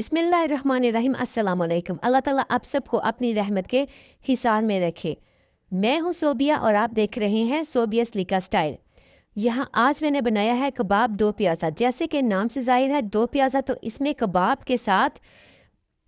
बिस्मिल्लाहिर्रहमानिर्रहीम अस्सलाम वालेकुम। अल्लाह ताला आप सबको अपनी रहमत के हिसार में रखे। मैं हूँ सोबिया और आप देख रहे हैं सोबियस लिका स्टाइल। यहाँ आज मैंने बनाया है कबाब दो प्याज़ा। जैसे कि नाम से ज़ाहिर है दो प्याज़ा, तो इसमें कबाब के साथ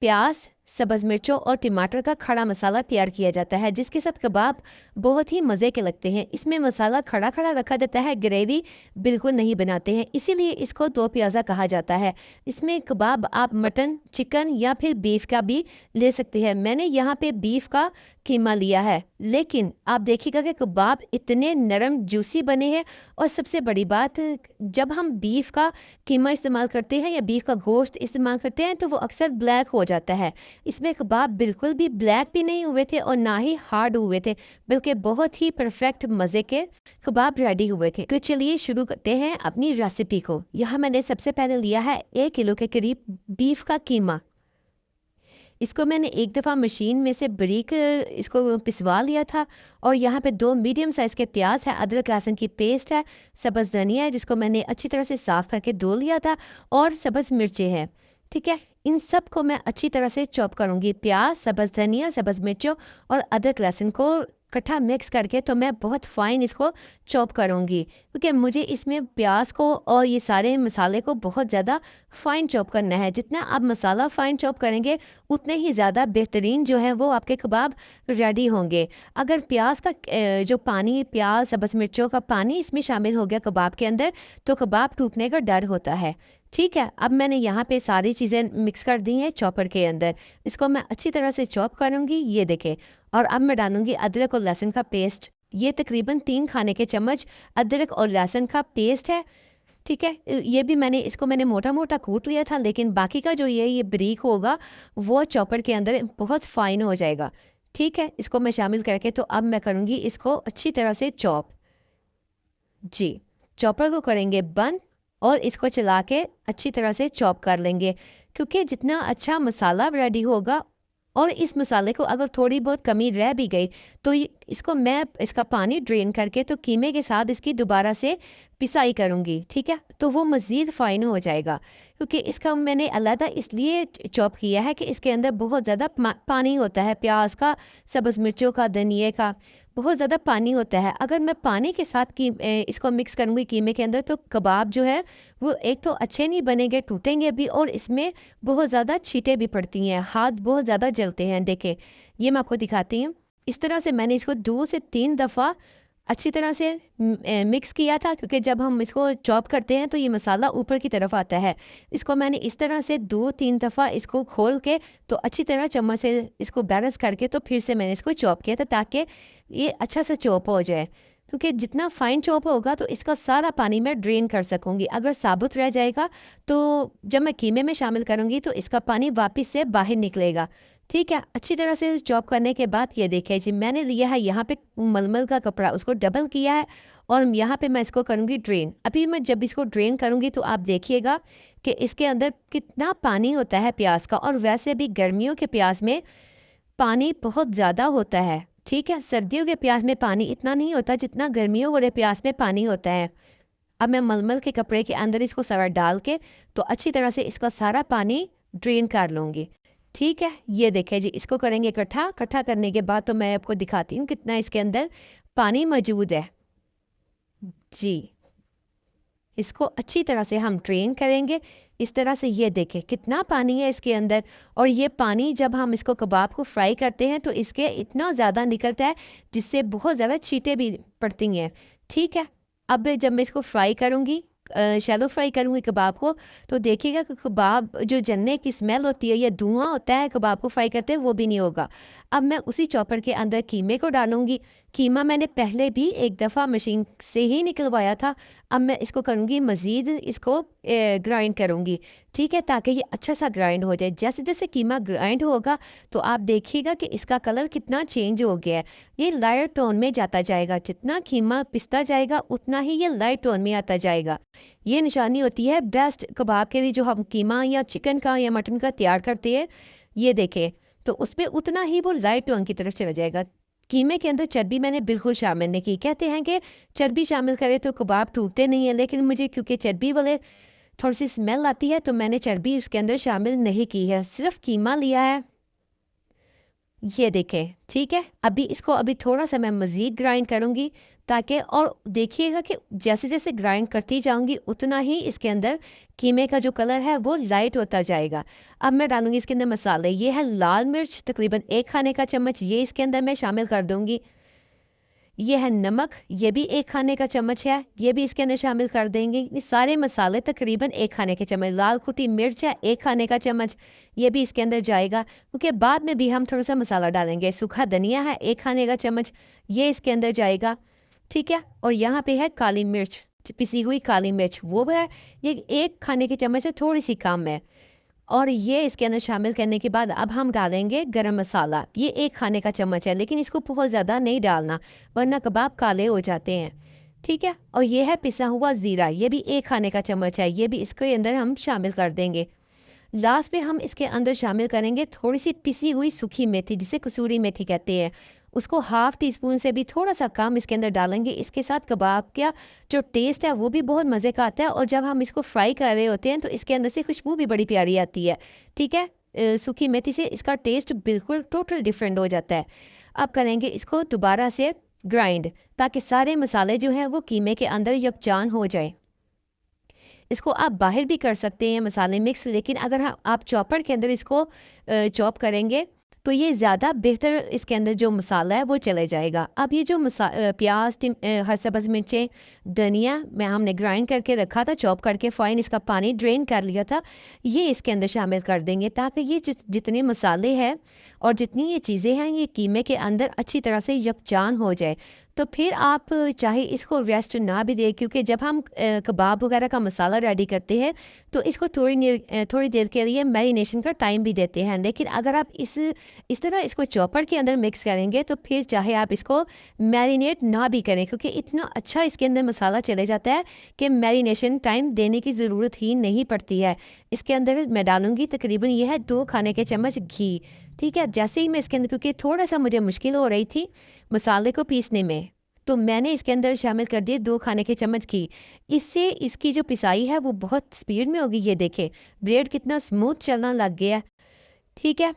प्याज, सब्ज़ मिर्चों और टमाटर का खड़ा मसाला तैयार किया जाता है, जिसके साथ कबाब बहुत ही मज़े के लगते हैं। इसमें मसाला खड़ा खड़ा रखा जाता है, ग्रेवी बिल्कुल नहीं बनाते हैं, इसीलिए इसको दो प्याज़ा कहा जाता है। इसमें कबाब आप मटन, चिकन या फिर बीफ का भी ले सकते हैं। मैंने यहाँ पे बीफ का कीमा लिया है, लेकिन आप देखिएगा कि कबाब इतने नरम जूसी बने हैं। और सबसे बड़ी बात, जब हम बीफ का कीमा इस्तेमाल करते हैं या बीफ का गोश्त इस्तेमाल करते हैं तो वो अक्सर ब्लैक हो जाता है। इसमें कबाब बिल्कुल भी ब्लैक भी नहीं हुए थे और ना ही हार्ड हुए थे, बल्कि बहुत ही परफेक्ट मज़े के कबाब रेडी हुए थे। तो चलिए शुरू करते हैं अपनी रेसिपी को। यहाँ मैंने सबसे पहले लिया है 1 किलो के करीब बीफ का कीमा। इसको मैंने एक दफ़ा मशीन में से बारीक इसको पिसवा लिया था। और यहाँ पे 2 मीडियम साइज़ के प्याज है, अदरक लहसुन की पेस्ट है, सब्ज़ धनिया है जिसको मैंने अच्छी तरह से साफ़ करके धो लिया था, और सब्ज़ मिर्चें हैं। ठीक है, इन सब को मैं अच्छी तरह से चॉप करूँगी। प्याज, सब्ज़ धनिया, सब्ज़ मिर्चों और अदरक लहसुन को इकट्ठा मिक्स करके तो मैं बहुत फ़ाइन इसको चॉप करूँगी, क्योंकि मुझे इसमें प्याज को और ये सारे मसाले को बहुत ज़्यादा फ़ाइन चॉप करना है। जितना आप मसाला फ़ाइन चॉप करेंगे उतने ही ज़्यादा बेहतरीन जो है वो आपके कबाब रेडी होंगे। अगर प्याज का जो पानी, प्याज, सब्ज़ मिर्चों का पानी इसमें शामिल हो गया कबाब के अंदर, तो कबाब टूटने का डर होता है। ठीक है, अब मैंने यहाँ पे सारी चीज़ें मिक्स कर दी हैं चॉपर के अंदर। इसको मैं अच्छी तरह से चॉप करूँगी, ये देखें। और अब मैं डालूँगी अदरक और लहसुन का पेस्ट। ये तकरीबन 3 खाने के चम्मच अदरक और लहसुन का पेस्ट है। ठीक है, ये भी इसको मैंने मोटा-मोटा कूट लिया था, लेकिन बाकी का जो ये बारीक होगा वो चॉपर के अंदर बहुत फ़ाइन हो जाएगा। ठीक है, इसको मैं शामिल करके तो अब मैं करूँगी इसको अच्छी तरह से चॉप। जी, चॉपर को करेंगे बंद और इसको चला के अच्छी तरह से चॉप कर लेंगे, क्योंकि जितना अच्छा मसाला रेडी होगा, और इस मसाले को अगर थोड़ी बहुत कमी रह भी गई तो इसको मैं इसका पानी ड्रेन करके तो कीमे के साथ इसकी दोबारा से पिसाई करूँगी। ठीक है, तो वो मज़ीद फ़ाइन हो जाएगा, क्योंकि इसका मैंने अलहदा इसलिए चॉप किया है कि इसके अंदर बहुत ज़्यादा पानी होता है, प्याज का, सब्ज़ मिर्चों का, धनिए का, बहुत ज़्यादा पानी होता है। अगर मैं पानी के साथ इसको मिक्स करूँगी कीमे के अंदर, तो कबाब जो है वो एक तो अच्छे नहीं बनेंगे, टूटेंगे भी, और इसमें बहुत ज़्यादा छींटे भी पड़ती हैं, हाथ बहुत ज़्यादा जलते हैं। देखें, ये मैं आपको दिखाती हूँ। इस तरह से मैंने इसको 2 से 3 दफ़ा अच्छी तरह से मिक्स किया था, क्योंकि जब हम इसको चॉप करते हैं तो ये मसाला ऊपर की तरफ आता है। इसको मैंने इस तरह से 2-3 दफ़ा इसको खोल के तो अच्छी तरह चम्मच से इसको बैलेंस करके तो फिर से मैंने इसको चॉप किया था, ताकि ये अच्छा से चॉप हो जाए। क्योंकि जितना फ़ाइन चॉप होगा तो इसका सारा पानी मैं ड्रेन कर सकूँगी। अगर साबुत रह जाएगा तो जब मैं कीमे में शामिल करूँगी तो इसका पानी वापस से बाहर निकलेगा। ठीक है, अच्छी तरह से चॉप करने के बाद ये देखिए जी, मैंने लिया है यहाँ पे मलमल का कपड़ा, उसको डबल किया है, और यहाँ पे मैं इसको करूँगी ड्रेन। अभी मैं जब इसको ड्रेन करूँगी तो आप देखिएगा कि इसके अंदर कितना पानी होता है प्याज का। और वैसे भी गर्मियों के प्याज में पानी बहुत ज़्यादा होता है। ठीक है, सर्दियों के प्याज में पानी इतना नहीं होता जितना गर्मियों वाले प्याज में पानी होता है। अब मैं मलमल के कपड़े के अंदर इसको सारा डाल के तो अच्छी तरह से इसका सारा पानी ड्रेन कर लूँगी। ठीक है, ये देखें जी, इसको करेंगे इकट्ठा। इकट्ठा करने के बाद तो मैं आपको दिखाती हूँ कितना इसके अंदर पानी मौजूद है। जी, इसको अच्छी तरह से हम ड्रेन करेंगे। इस तरह से ये देखें कितना पानी है इसके अंदर। और ये पानी जब हम इसको कबाब को फ्राई करते हैं तो इसके इतना ज़्यादा निकलता है, जिससे बहुत ज़्यादा छींटे भी पड़ती हैं। ठीक है, अब जब मैं इसको फ्राई करूँगी, शैलो फ्राई करूँगी कबाब को, तो देखिएगा कि कबाब जो जलने की स्मेल होती है या धुआं होता है कबाब को फ्राई करते हैं, वो भी नहीं होगा। अब मैं उसी चॉपर के अंदर कीमे को डालूँगी। कीमा मैंने पहले भी एक दफ़ा मशीन से ही निकलवाया था। अब मैं इसको करूँगी मज़ीद इसको ग्राइंड करूँगी। ठीक है, ताकि ये अच्छा सा ग्राइंड हो जाए। जैसे जैसे कीमा ग्राइंड होगा तो आप देखिएगा कि इसका कलर कितना चेंज हो गया है। ये लाइट टोन में जाता जाएगा, जितना कीमा पिसता जाएगा उतना ही ये लाइट टोन में आता जाएगा। ये निशानी होती है बेस्ट कबाब के लिए, जो हम कीमा या चिकन का या मटन का तैयार करते हैं। ये देखें, तो उसमें उतना ही वो लाइट टोन की तरफ चला जाएगा। कीमे के अंदर चर्बी मैंने बिल्कुल शामिल नहीं की। कहते हैं कि चर्बी शामिल करें तो कबाब टूटते नहीं हैं, लेकिन मुझे क्योंकि चर्बी वाले थोड़ी सी स्मेल आती है, तो मैंने चर्बी उसके अंदर शामिल नहीं की है, सिर्फ कीमा लिया है। ये देखें, ठीक है। अभी थोड़ा सा मैं मज़ीद ग्राइंड करूँगी, ताकि और देखिएगा कि जैसे जैसे ग्राइंड करती जाऊँगी उतना ही इसके अंदर कीमे का जो कलर है वो लाइट होता जाएगा। अब मैं डालूँगी इसके अंदर मसाले। ये है लाल मिर्च, तकरीबन 1 खाने का चम्मच, ये इसके अंदर मैं शामिल कर दूँगी। ये है नमक, ये भी 1 खाने का चम्मच है, ये भी इसके अंदर शामिल कर देंगे। ये सारे मसाले तकरीबन 1 खाने के चम्मच। लाल कुटी मिर्च है 1 खाने का चम्मच, ये भी इसके अंदर जाएगा, क्योंकि बाद में भी हम थोड़ा सा मसाला डालेंगे। सूखा धनिया है 1 खाने का चम्मच, ये इसके अंदर जाएगा, ठीक है। और यहाँ पे है काली मिर्च, पिसी हुई काली मिर्च, वो है, ये 1 खाने के चम्मच से थोड़ी सी कम है। और ये इसके अंदर शामिल करने के बाद अब हम डालेंगे गरम मसाला। ये 1 खाने का चम्मच है, लेकिन इसको बहुत ज़्यादा नहीं डालना, वरना कबाब काले हो जाते हैं, ठीक है। और ये है पिसा हुआ ज़ीरा, ये भी 1 खाने का चम्मच है, ये भी इसके अंदर हम शामिल कर देंगे। लास्ट में हम इसके अंदर शामिल करेंगे थोड़ी सी पिसी हुई सूखी मेथी, जिसे कसूरी मेथी कहते हैं। उसको हाफ टी स्पून से भी थोड़ा सा कम इसके अंदर डालेंगे। इसके साथ कबाब का जो टेस्ट है वो भी बहुत मज़े का आता है, और जब हम इसको फ्राई कर रहे होते हैं तो इसके अंदर से खुशबू भी बड़ी प्यारी आती है, ठीक है। सूखी मेथी से इसका टेस्ट बिल्कुल टोटल डिफरेंट हो जाता है। अब करेंगे इसको दोबारा से ग्राइंड, ताकि सारे मसाले जो हैं वो कीमे के अंदर यकजान हो जाए। इसको आप बाहर भी कर सकते हैं मसाले मिक्स, लेकिन अगर आप चॉपर के अंदर इसको चॉप करेंगे तो ये ज़्यादा बेहतर इसके अंदर जो मसाला है वो चले जाएगा। अब ये जो प्याज, हर सब्ज़ मिर्चें, धनिया मैं हमने ग्राइंड करके रखा था, चॉप करके फ़ाइन इसका पानी ड्रेन कर लिया था, ये इसके अंदर शामिल कर देंगे, ताकि ये जितने मसाले हैं और जितनी ये चीज़ें हैं ये कीमे के अंदर अच्छी तरह से यकजान हो जाए। तो फिर आप चाहे इसको रेस्ट ना भी दें, क्योंकि जब हम कबाब वगैरह का मसाला रेडी करते हैं तो इसको थोड़ी देर के लिए मैरिनेशन का टाइम भी देते हैं। लेकिन अगर आप इस तरह इसको चॉपर के अंदर मिक्स करेंगे तो फिर चाहे आप इसको मैरिनेट ना भी करें, क्योंकि इतना अच्छा इसके अंदर मसाला चले जाता है कि मैरिनेशन टाइम देने की ज़रूरत ही नहीं पड़ती है। इसके अंदर मैं डालूँगी तकरीबन ये है 2 खाने के चम्मच घी, ठीक है। जैसे ही मैं इसके अंदर, क्योंकि थोड़ा सा मुझे मुश्किल हो रही थी मसाले को पीसने में, तो मैंने इसके अंदर शामिल कर दिए 2 खाने के चम्मच घी। इससे इसकी जो पिसाई है वो बहुत स्पीड में होगी। ये देखें, ब्रेड कितना स्मूथ चलना लग गया है, ठीक है।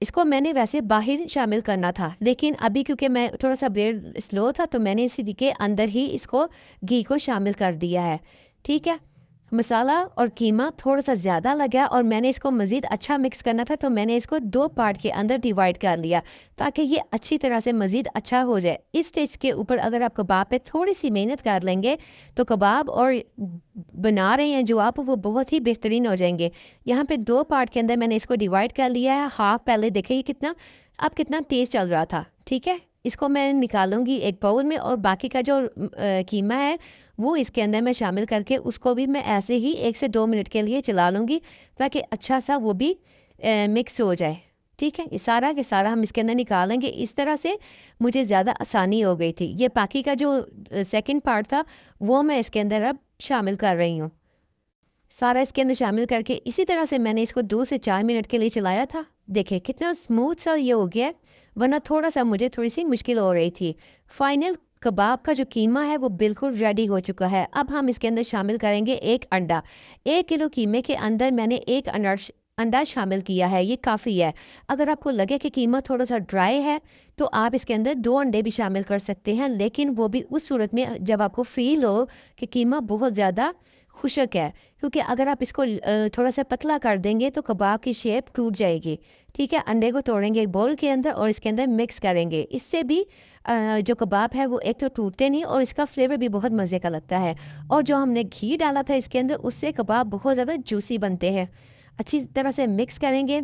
इसको मैंने वैसे बाहर शामिल करना था, लेकिन अभी क्योंकि मैं थोड़ा सा ब्रेड स्लो था तो मैंने इसी के अंदर ही इसको घी को शामिल कर दिया है, ठीक है। मसाला और कीमा थोड़ा सा ज़्यादा लगा और मैंने इसको मज़ीद अच्छा मिक्स करना था, तो मैंने इसको 2 पार्ट के अंदर डिवाइड कर लिया, ताकि ये अच्छी तरह से मज़ीद अच्छा हो जाए। इस स्टेज के ऊपर अगर आप कबाब पे थोड़ी सी मेहनत कर लेंगे तो कबाब और बना रहे हैं जो आप, वो बहुत ही बेहतरीन हो जाएंगे। यहाँ पे 2 पार्ट के अंदर मैंने इसको डिवाइड कर लिया है। हाफ पहले देखिए कितना अब कितना तेज़ चल रहा था, ठीक है। इसको मैं निकालूंगी एक बाउल में, और बाकी का जो कीमा है वो इसके अंदर मैं शामिल करके उसको भी मैं ऐसे ही 1 से 2 मिनट के लिए चला लूँगी, ताकि अच्छा सा वो भी मिक्स हो जाए, ठीक है। ये सारा के सारा हम इसके अंदर निकालेंगे। इस तरह से मुझे ज़्यादा आसानी हो गई थी। ये बाकी का जो सेकंड पार्ट था वो मैं इसके अंदर अब शामिल कर रही हूँ। सारा इसके अंदर शामिल करके इसी तरह से मैंने इसको 2 से 4 मिनट के लिए चलाया था। देखिए कितना स्मूथ सा ये हो गया है, वरना थोड़ा सा मुझे थोड़ी सी मुश्किल हो रही थी। फाइनल कबाब का जो कीमा है वो बिल्कुल रेडी हो चुका है। अब हम इसके अंदर शामिल करेंगे 1 अंडा। 1 किलो कीमे के अंदर मैंने 1 अंडा शामिल किया है, ये काफ़ी है। अगर आपको लगे कि कीमा थोड़ा सा ड्राई है तो आप इसके अंदर 2 अंडे भी शामिल कर सकते हैं, लेकिन वो भी उस सूरत में जब आपको फ़ील हो कि कीमा बहुत ज़्यादा खुशक है, क्योंकि अगर आप इसको थोड़ा सा पतला कर देंगे तो कबाब की शेप टूट जाएगी, ठीक है। अंडे को तोड़ेंगे एक बाउल के अंदर और इसके अंदर मिक्स करेंगे। इससे भी जो कबाब है वो एक तो टूटते नहीं और इसका फ्लेवर भी बहुत मज़े का लगता है। और जो हमने घी डाला था इसके अंदर, उससे कबाब बहुत ज़्यादा जूसी बनते हैं। अच्छी तरह से मिक्स करेंगे।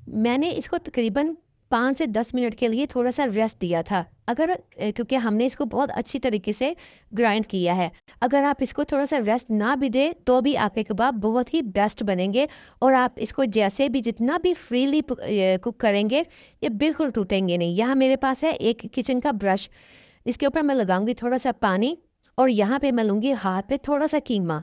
मैंने इसको तकरीबन 5 से 10 मिनट के लिए थोड़ा सा रेस्ट दिया था, अगर क्योंकि हमने इसको बहुत अच्छी तरीके से ग्राइंड किया है। अगर आप इसको थोड़ा सा रेस्ट ना भी दें तो भी आपके कबाब बहुत ही बेस्ट बनेंगे, और आप इसको जैसे भी जितना भी फ्रीली कुक करेंगे ये बिल्कुल टूटेंगे नहीं। यहाँ मेरे पास है एक किचन का ब्रश, इसके ऊपर मैं लगाऊंगी थोड़ा सा पानी, और यहाँ पे मैं लूँगी हाथ पे थोड़ा सा कीमा,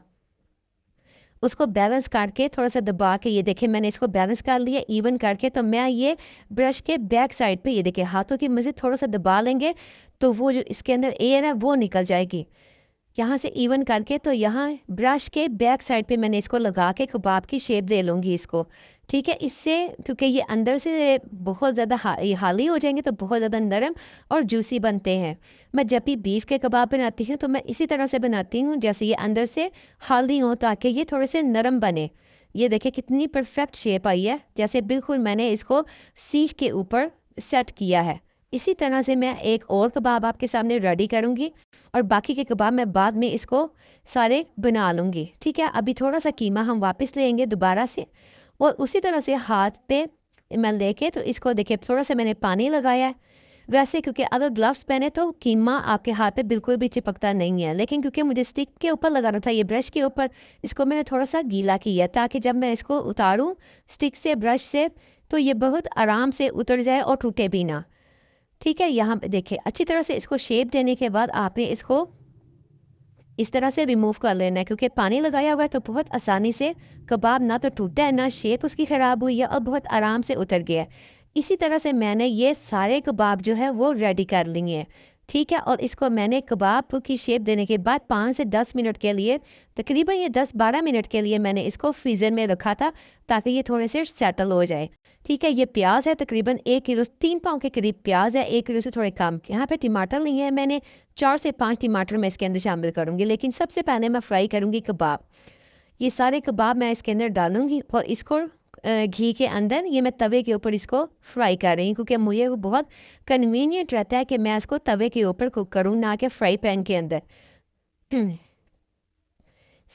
उसको बैलेंस करके थोड़ा सा दबा के, ये देखिए मैंने इसको बैलेंस कर लिया इवन करके। तो मैं ये ब्रश के बैक साइड पे, ये देखिए हाथों की मदद थोड़ा सा दबा लेंगे तो वो जो इसके अंदर एयर है वो निकल जाएगी, यहाँ से इवन करके तो यहाँ ब्रश के बैक साइड पे मैंने इसको लगा के कबाब की शेप दे लूँगी इसको। ठीक है, इससे क्योंकि ये अंदर से बहुत ज़्यादा हाली हो जाएंगे तो बहुत ज़्यादा नरम और जूसी बनते हैं। मैं जब भी बीफ के कबाब बनाती हूँ तो मैं इसी तरह से बनाती हूँ, जैसे ये अंदर से हाली हो ताकि ये थोड़े से नरम बने। ये देखिए कितनी परफेक्ट शेप आई है, जैसे बिल्कुल मैंने इसको सीख के ऊपर सेट किया है। इसी तरह से मैं एक और कबाब आपके सामने रेडी करूँगी और बाकी के कबाब मैं बाद में इसको सारे बना लूँगी। ठीक है, अभी थोड़ा सा कीमा हम वापस लेंगे दोबारा से और उसी तरह से हाथ पे मैं लेके तो इसको देखिए थोड़ा सा मैंने पानी लगाया है। वैसे क्योंकि अगर ग्लव्स पहने तो कीमा आपके हाथ पे बिल्कुल भी चिपकता नहीं है, लेकिन क्योंकि मुझे स्टिक के ऊपर लगाना था, ये ब्रश के ऊपर, इसको मैंने थोड़ा सा गीला किया ताकि जब मैं इसको उतारूँ स्टिक से ब्रश से तो ये बहुत आराम से उतर जाए और टूटे भी ना। ठीक है, यहाँ पे देखिए अच्छी तरह से इसको शेप देने के बाद आपने इसको इस तरह से रिमूव कर लेना है, क्योंकि पानी लगाया हुआ है तो बहुत आसानी से कबाब ना तो टूटा है ना शेप उसकी ख़राब हुई है और बहुत आराम से उतर गया है। इसी तरह से मैंने ये सारे कबाब जो है वो रेडी कर लिए हैं। ठीक है, और इसको मैंने कबाब की शेप देने के बाद 5 से 10 मिनट के लिए, तकरीबन ये 10-12 मिनट के लिए मैंने इसको फ्रीज़र में रखा था ताकि ये थोड़े से सेटल हो जाए। ठीक है, ये प्याज है तकरीबन 1 किलो, 3 पाउंड के करीब प्याज है, 1 किलो से थोड़े कम। यहाँ पे टमाटर लिए हैं मैंने, 4 से 5 टमाटर मैं इसके अंदर शामिल करूँगी, लेकिन सबसे पहले मैं फ्राई करूँगी कबाब। ये सारे कबाब मैं इसके अंदर डालूँगी और इसको घी के अंदर ये मैं तवे के ऊपर इसको फ्राई कर रही हूँ, क्योंकि मुझे वो बहुत कन्वीनियंट रहता है कि मैं इसको तवे के ऊपर कुक करूँ ना कि फ्राई पैन के अंदर।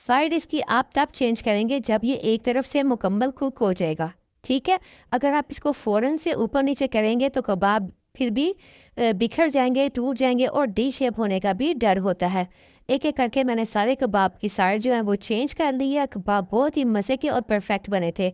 साइड इसकी आप तब चेंज करेंगे जब ये एक तरफ से मुकम्मल कुक हो जाएगा। ठीक है, अगर आप इसको फ़ौरन से ऊपर नीचे करेंगे तो कबाब फिर भी बिखर जाएंगे, टूट जाएंगे और डी शेप होने का भी डर होता है। एक एक करके मैंने सारे कबाब की साइड जो है वो चेंज कर ली है। कबाब बहुत ही मज़े के और परफेक्ट बने थे।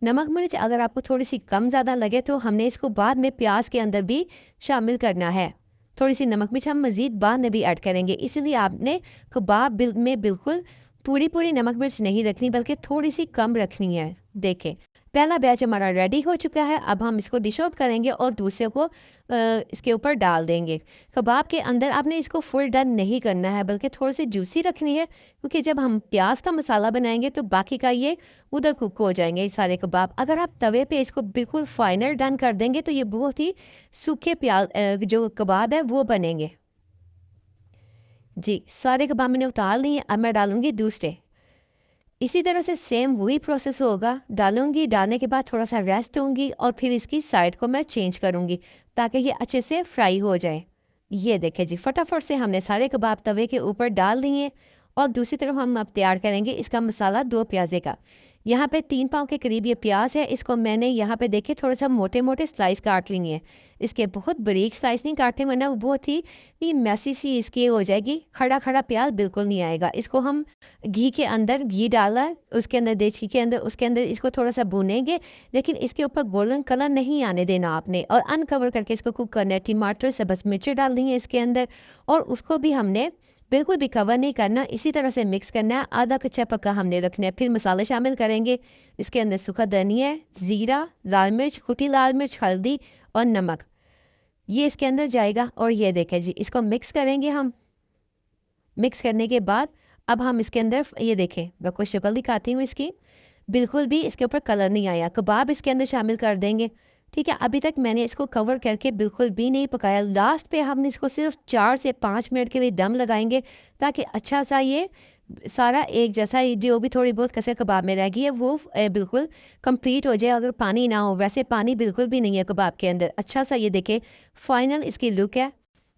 नमक मिर्च अगर आपको थोड़ी सी कम ज़्यादा लगे तो हमने इसको बाद में प्याज के अंदर भी शामिल करना है। थोड़ी सी नमक मिर्च हम मज़ीद बाद में भी ऐड करेंगे, इसलिए आपने कबाब में बिल्कुल पूरी पूरी नमक मिर्च नहीं रखनी बल्कि थोड़ी सी कम रखनी है। देखें, पहला बैच हमारा रेडी हो चुका है। अब हम इसको डिश आउट करेंगे और दूसरे को इसके ऊपर डाल देंगे। कबाब के अंदर आपने इसको फुल डन नहीं करना है बल्कि थोड़ी सी जूसी रखनी है, क्योंकि जब हम प्याज का मसाला बनाएंगे तो बाकी का ये उधर कुक हो जाएंगे ये सारे कबाब। अगर आप तवे पे इसको बिल्कुल फाइनल डन कर देंगे तो ये बहुत ही सूखे प्याज जो कबाब है वो बनेंगे। जी, सारे कबाब मैंने उतार लिए, अब मैं डालूँगी दूसरे। इसी तरह से सेम वही प्रोसेस होगा, डालूँगी, डालने के बाद थोड़ा सा रेस्ट दूँगी और फिर इसकी साइड को मैं चेंज करूँगी ताकि ये अच्छे से फ्राई हो जाए। ये देखें जी, फटाफट से हमने सारे कबाब तवे के ऊपर डाल दिए और दूसरी तरफ हम अब तैयार करेंगे इसका मसाला 2 प्याज़े का। यहाँ पे 3 पाव के करीब ये प्याज है, इसको मैंने यहाँ पे देखिए थोड़ा सा मोटे मोटे स्लाइस काट लिए हैं। इसके बहुत बारीक स्लाइस नहीं काटे वरना वो बहुत ही मैसी सी इसकी हो जाएगी, खड़ा खड़ा प्याज बिल्कुल नहीं आएगा। इसको हम घी के अंदर, घी डाला है उसके अंदर, देसी के अंदर, उसके अंदर इसको थोड़ा सा भूनेंगे, लेकिन इसके ऊपर गोल्डन कलर नहीं आने देना आपने और अनकवर करके इसको कुक करना है। टमाटर से बस मिर्ची डाल दी है इसके अंदर और उसको भी हमने बिल्कुल भी कवर नहीं करना, इसी तरह से मिक्स करना है। आधा कच्चा पक्का हमने रखना है। फिर मसाले शामिल करेंगे इसके अंदर, सूखा धनिया, ज़ीरा, लाल मिर्च, कुटी लाल मिर्च, हल्दी और नमक, ये इसके अंदर जाएगा। और ये देखें जी, इसको मिक्स करेंगे हम। मिक्स करने के बाद अब हम इसके अंदर, ये देखें मैं कोई शक्ल दिखाती हूँ इसकी, बिल्कुल भी इसके ऊपर कलर नहीं आया। कबाब इसके अंदर शामिल कर देंगे। ठीक है, अभी तक मैंने इसको कवर करके बिल्कुल भी नहीं पकाया। लास्ट पे हम इसको सिर्फ 4 से 5 मिनट के लिए दम लगाएंगे ताकि अच्छा सा ये सारा एक जैसा जो भी थोड़ी बहुत कसर कबाब में रह गई है वो बिल्कुल कंप्लीट हो जाए। अगर पानी ना हो, वैसे पानी बिल्कुल भी नहीं है कबाब के अंदर। अच्छा सा ये देखें फाइनल इसकी लुक है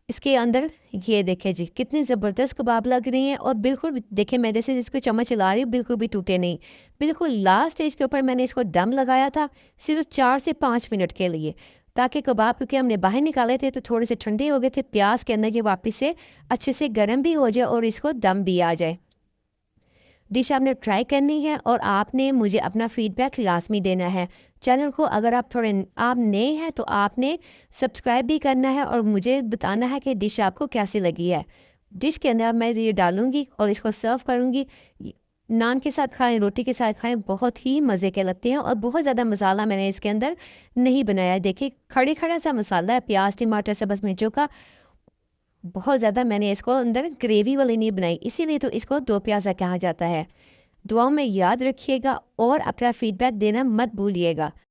इसके अंदर। ये देखें जी कितनी ज़बरदस्त कबाब लग रही हैं और बिल्कुल देखें मैं जैसे इसको चम्मच चला रही हूँ बिल्कुल भी टूटे नहीं। बिल्कुल लास्ट स्टेज के ऊपर मैंने इसको दम लगाया था सिर्फ 4 से 5 मिनट के लिए, ताकि कबाब क्योंकि हमने बाहर निकाले थे तो थोड़े से ठंडे हो गए थे, प्याज के अंदर ये वापस से अच्छे से गर्म भी हो जाए और इसको दम भी आ जाए। डिश आपने ट्राई करनी है और आपने मुझे अपना फीडबैक लाजमी देना है। चैनल को अगर आप नए हैं तो आपने सब्सक्राइब भी करना है और मुझे बताना है कि डिश आपको कैसी लगी है। डिश के अंदर मैं ये डालूँगी और इसको सर्व करूँगी। नान के साथ खाएं, रोटी के साथ खाएं, बहुत ही मज़े के लगते हैं और बहुत ज़्यादा मसाला मैंने इसके अंदर नहीं बनाया है। देखिए खड़े खड़ा सा मसाला है, प्याज, टमाटर, सब्ज़ मिर्चों का बहुत ज़्यादा मैंने इसको अंदर ग्रेवी वाली नहीं बनाई, इसीलिए तो इसको दो प्याज़ा कहा जाता है। दुआओं में याद रखिएगा और अपना फीडबैक देना मत भूलिएगा।